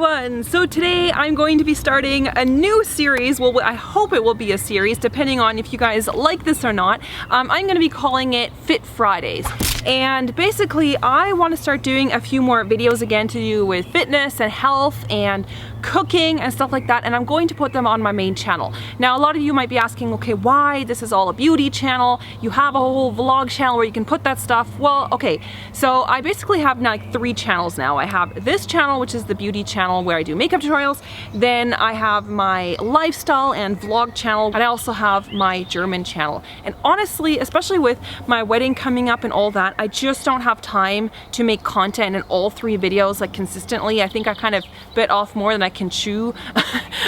everyone! So today I'm going to be starting a new series. Well, I hope it will be a series, depending on if you guys like this or not. I'm going to be calling it Fit Fridays. And basically, I want to start doing a few more videos again to do with fitness and health and cooking and stuff like that, and I'm going to put them on my main channel. Now, a lot of you might be asking, okay, why? This is all a beauty channel. You have a whole vlog channel where you can put that stuff. Well, okay, so I basically have like 3 channels now. I have this channel, which is the beauty channel where I do makeup tutorials. Then I have my lifestyle and vlog channel, and I also have my German channel. And honestly, especially with my wedding coming up and all that, I just don't have time to make content in all 3 videos like consistently. I think I kind of bit off more than I can chew.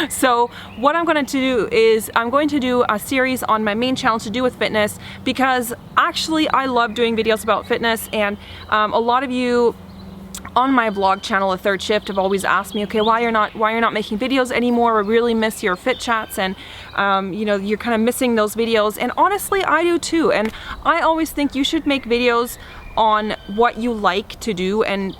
So what I'm going to do is I'm going to do a series on my main channel to do with fitness, because actually I love doing videos about fitness, and a lot of you on my vlog channel, A Third Shift, have always asked me, okay, why you're not making videos anymore? I really miss your fit chats, and you know, you're kind of missing those videos. And honestly, I do too. And I always think you should make videos on what you like to do and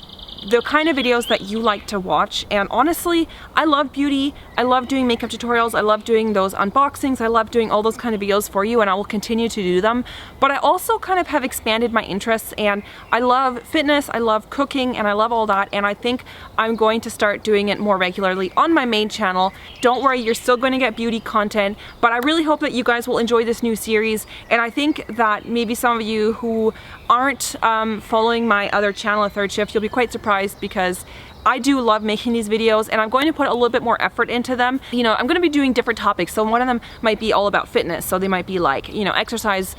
the kind of videos that you like to watch. And honestly, I love beauty. I love doing makeup tutorials. I love doing those unboxings. I love doing all those kind of videos for you, and I will continue to do them. But I also kind of have expanded my interests, and I love fitness, I love cooking, and I love all that. And I think I'm going to start doing it more regularly on my main channel. Don't worry, you're still going to get beauty content, but I really hope that you guys will enjoy this new series. And I think that maybe some of you who aren't following my other channel, A Third Shift, you'll be quite surprised, because I do love making these videos, and I'm going to put a little bit more effort into them. You know, I'm going to be doing different topics. So one of them might be all about fitness. So they might be like, you know, exercise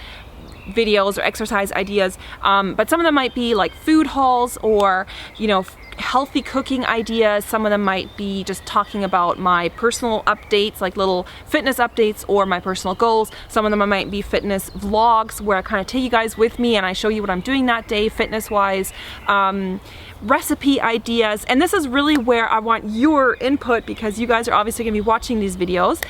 videos or exercise ideas. But some of them might be like food hauls, or, you know, healthy cooking ideas. Some of them might be just talking about my personal updates, like little fitness updates, or my personal goals. Some of them might be fitness vlogs where I kind of take you guys with me and I show you what I'm doing that day fitness wise. Recipe ideas, and this is really where I want your input, because you guys are obviously going to be watching these videos.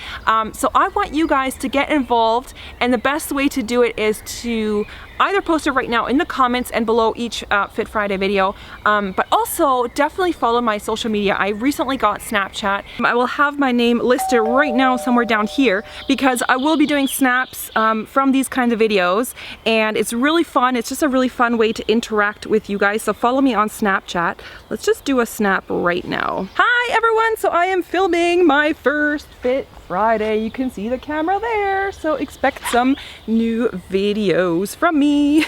So I want you guys to get involved, and the best way to do it is to either post it right now in the comments and below each Fit Friday video, but also definitely follow my social media. I recently got Snapchat. I will have my name listed right now somewhere down here, because I will be doing snaps from these kinds of videos, and it's really fun. It's just a really fun way to interact with you guys. So follow me on Snapchat. Let's just do a snap right now. Hi everyone! So I am filming my first Fit Friday. You can see the camera there, so expect some new videos from me.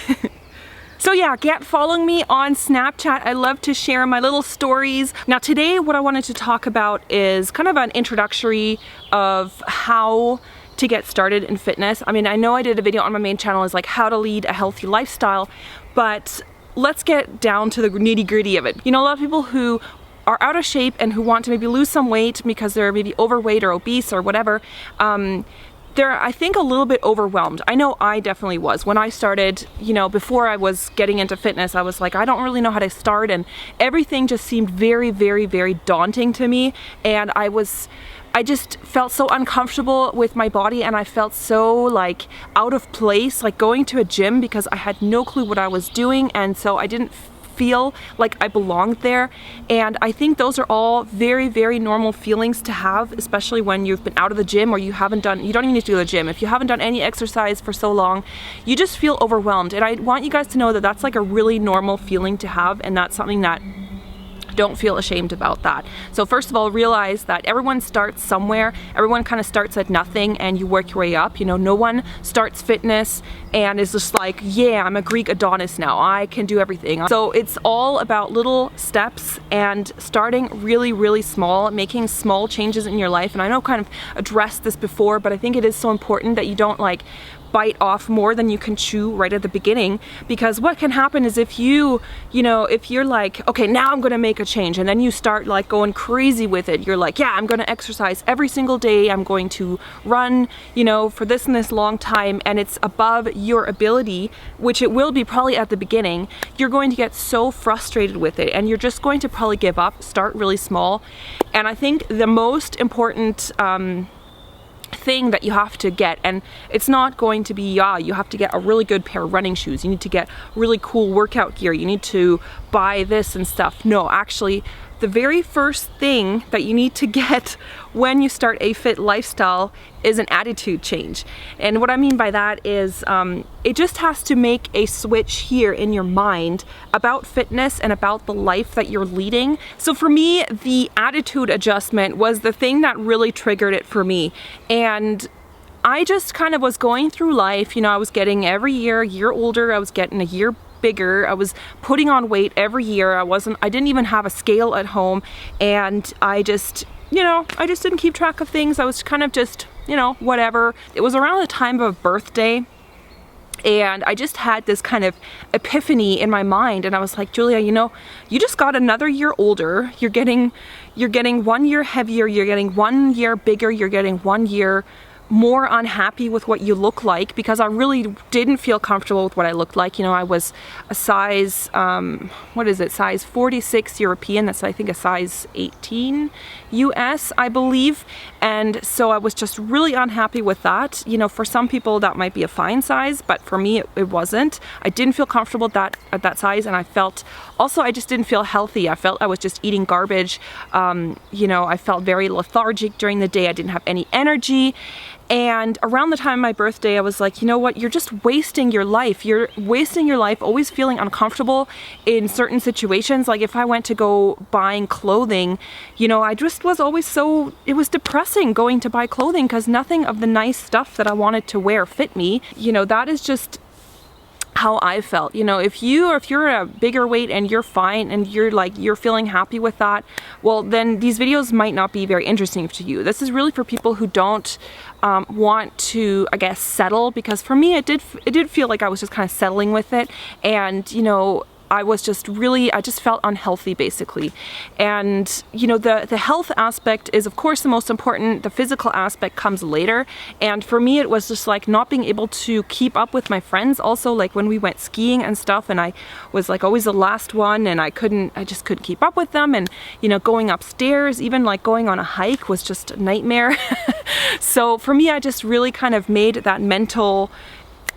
So yeah, get following me on Snapchat. I love to share my little stories. Now today, what I wanted to talk about is kind of an introductory of how to get started in fitness. I mean, I know I did a video on my main channel is like how to lead a healthy lifestyle, but let's get down to the nitty-gritty of it. You know, a lot of people who are out of shape and who want to maybe lose some weight because they're maybe overweight or obese or whatever, they're, I think, a little bit overwhelmed. I know I definitely was. When I started, you know, before I was getting into fitness, I was like, I don't really know how to start, and everything just seemed very, very, very daunting to me. And I just felt so uncomfortable with my body, and I felt so like out of place, like going to a gym, because I had no clue what I was doing, and so I didn't feel like I belonged there. And I think those are all very, very normal feelings to have, especially when you've been out of the gym, or you don't even need to go to the gym. If you haven't done any exercise for so long, you just feel overwhelmed. And I want you guys to know that that's like a really normal feeling to have, and that's something that, don't feel ashamed about that. So first of all, realize that everyone starts somewhere. Everyone kind of starts at nothing, and you work your way up. You know, no one starts fitness and is just like, yeah, I'm a Greek Adonis now, I can do everything. So it's all about little steps and starting really, really small, making small changes in your life. And I know I've kind of addressed this before, but I think it is so important that you don't like bite off more than you can chew right at the beginning, because what can happen is if you know, if you're like, okay, now I'm gonna make a change, and then you start like going crazy with it. You're like, yeah, I'm gonna exercise every single day, I'm going to run, you know, for this and this long time, and it's above your ability, which it will be probably at the beginning. You're going to get so frustrated with it, and you're just going to probably give up. Start really small. And I think the most important thing that you have to get, and it's not going to be, you have to get a really good pair of running shoes, you need to get really cool workout gear, you need to buy this and stuff. No, actually, the very first thing that you need to get when you start a fit lifestyle is an attitude change. And what I mean by that is it just has to make a switch here in your mind about fitness and about the life that you're leading. So for me, the attitude adjustment was the thing that really triggered it for me. And I just kind of was going through life, you know, I was getting every year, a year older, I was getting a year bigger, I was putting on weight every year, I didn't even have a scale at home, and I just didn't keep track of things. I was kind of just, whatever. It was around the time of a birthday, and I just had this kind of epiphany in my mind, and I was like, Julia, you just got another year older, you're getting 1 year heavier, you're getting 1 year bigger, you're getting 1 year more unhappy with what you look like, because I really didn't feel comfortable with what I looked like. I was a size, size 46 European, that's I think a size 18 US, I believe. And so I was just really unhappy with that. For some people that might be a fine size, but for me it wasn't. I didn't feel comfortable at that size, and I just didn't feel healthy. I felt I was just eating garbage. I felt very lethargic during the day. I didn't have any energy. And around the time of my birthday, I was like, you know what, you're just wasting your life. You're wasting your life always feeling uncomfortable in certain situations. Like if I went to go buying clothing, I just was always it was depressing going to buy clothing because nothing of the nice stuff that I wanted to wear fit me. That is just how I felt. If you're a bigger weight and you're fine and you're feeling happy with that, well, then these videos might not be very interesting to you. This is really for people who don't want to, I guess, settle, because for me it did feel like I was just kind of settling with it, and I just felt unhealthy basically. And the health aspect is of course the most important. The physical aspect comes later. And for me it was just like not being able to keep up with my friends also, like when we went skiing and stuff, and I was like always the last one, and I just couldn't keep up with them. And going upstairs, even like going on a hike, was just a nightmare. So for me, I just really kind of made that mental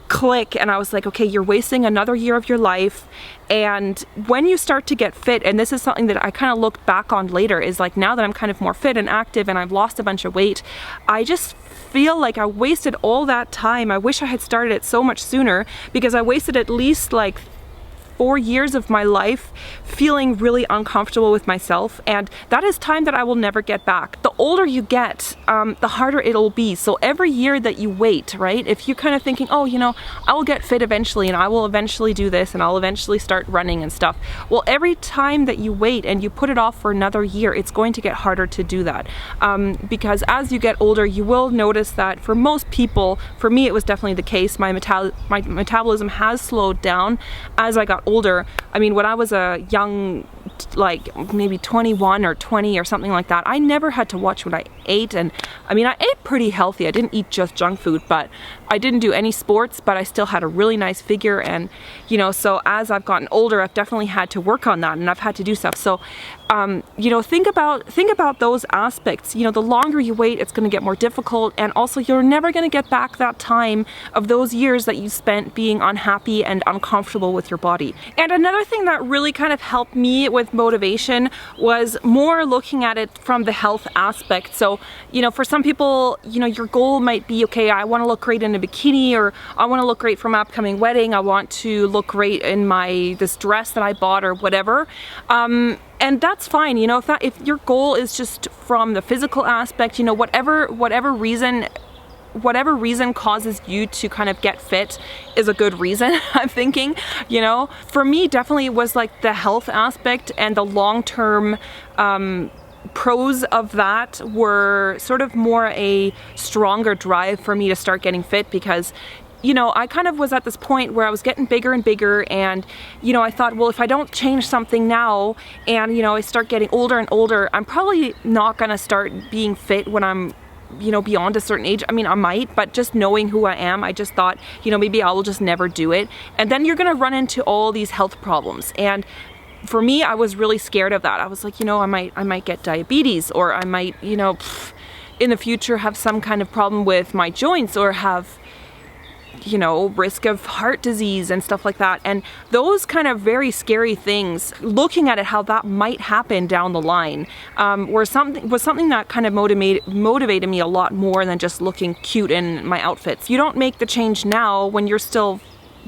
click, and I was like, okay, you're wasting another year of your life. And when you start to get fit, and this is something that I kind of looked back on later, is like now that I'm kind of more fit and active and I've lost a bunch of weight, I just feel like I wasted all that time. I wish I had started it so much sooner, because I wasted at least like 4 years of my life feeling really uncomfortable with myself, and that is time that I will never get back. The older you get, the harder it'll be. So every year that you wait, right, if you're kind of thinking, oh, I will get fit eventually, and I will eventually do this, and I'll eventually start running and stuff, well, every time that you wait and you put it off for another year, it's going to get harder to do that, because as you get older, you will notice that for most people, for me it was definitely the case, my metabolism has slowed down as I got older. I mean, when I was a young, like maybe 21 or 20 or something like that, I never had to watch what I ate. And I mean, I ate pretty healthy. I didn't eat just junk food, but I didn't do any sports, but I still had a really nice figure. And so as I've gotten older, I've definitely had to work on that, and I've had to do stuff. So think about those aspects. The longer you wait, it's going to get more difficult, and also you're never going to get back that time of those years that you spent being unhappy and uncomfortable with your body. And another thing that really kind of helped me with motivation was more looking at it from the health aspect. So for some people, your goal might be, okay, I want to look great in a bikini, or I want to look great for my upcoming wedding, I want to look great in this dress that I bought, or whatever. And that's fine, if your goal is just from the physical aspect, whatever reason causes you to kind of get fit is a good reason, I'm thinking. For me, definitely it was like the health aspect, and the long-term pros of that were sort of more a stronger drive for me to start getting fit, because I kind of was at this point where I was getting bigger and bigger, and I thought, well, if I don't change something now, and I start getting older and older, I'm probably not gonna start being fit when I'm beyond a certain age. I mean, I might, but just knowing who I am, I just thought, maybe I will just never do it. And then you're gonna run into all these health problems. And for me, I was really scared of that. I was like, I might get diabetes, or I might, in the future have some kind of problem with my joints, or have you know, risk of heart disease and stuff like that. And those kind of very scary things, looking at it, how that might happen down the line, was something that kind of motivated me a lot more than just looking cute in my outfits. You don't make the change now when you're still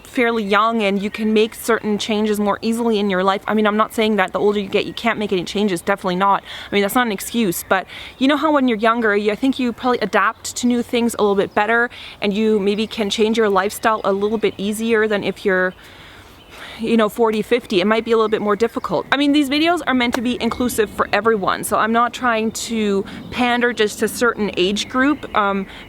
fairly young and you can make certain changes more easily in your life. I mean, I'm not saying that the older you get you can't make any changes, definitely not. I mean, that's not an excuse, but you know how when you're younger, I think you probably adapt to new things a little bit better, and you maybe can change your lifestyle a little bit easier than if you're, you know, 40, 50. It might be a little bit more difficult. I mean, these videos are meant to be inclusive for everyone, so I'm not trying to pander just to a certain age group,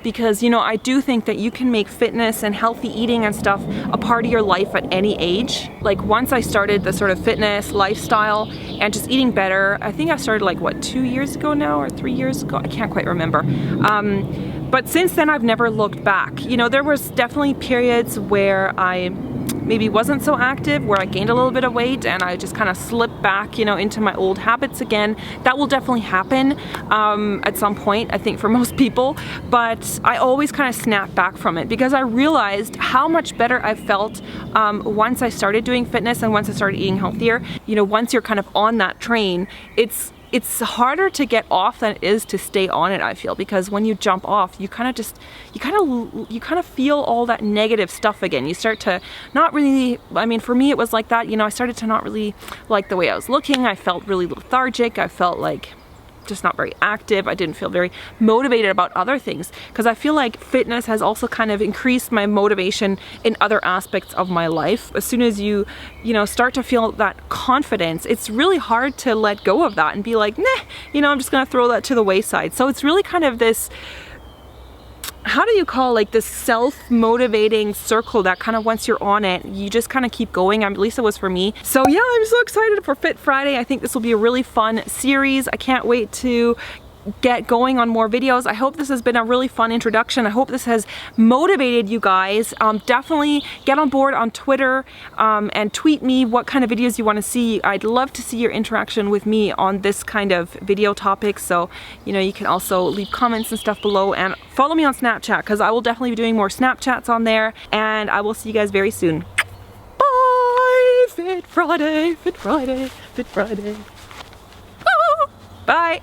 because, you know, I do think that you can make fitness and healthy eating and stuff a part of your life at any age. Like, once I started the sort of fitness lifestyle and just eating better, I think I started like, what, 2 years ago now, or 3 years ago? I can't quite remember. But since then, I've never looked back. You know, there was definitely periods where I maybe wasn't so active, where I gained a little bit of weight and I just kind of slipped back, you know, into my old habits again. That will definitely happen at some point, I think, for most people, but I always kind of snap back from it because I realized how much better I felt once I started doing fitness and once I started eating healthier. You know, once you're kind of on that train, it's harder to get off than it is to stay on it, I feel, because when you jump off, you kind of feel all that negative stuff again. You start to not really, I mean, for me it was like that, you know, I started to not really like the way I was looking. I felt really lethargic. I felt like just not very active. I didn't feel very motivated about other things, because I feel like fitness has also kind of increased my motivation in other aspects of my life. As soon as you know, start to feel that confidence, it's really hard to let go of that and be like, nah, you know, I'm just gonna throw that to the wayside. So it's really kind of this, how do you call, like, this self-motivating circle that kind of, once you're on it, you just kind of keep going. At least it was for me. So yeah, I'm so excited for Fit Friday. I think this will be a really fun series. I can't wait to get going on more videos. I hope this has been a really fun introduction. I hope this has motivated you guys. Definitely get on board on Twitter and tweet me what kind of videos you want to see. I'd love to see your interaction with me on this kind of video topic. So, you know, you can also leave comments and stuff below, and follow me on Snapchat, because I will definitely be doing more Snapchats on there, and I will see you guys very soon. Bye! Fit Friday, Fit Friday, Fit Friday. Bye!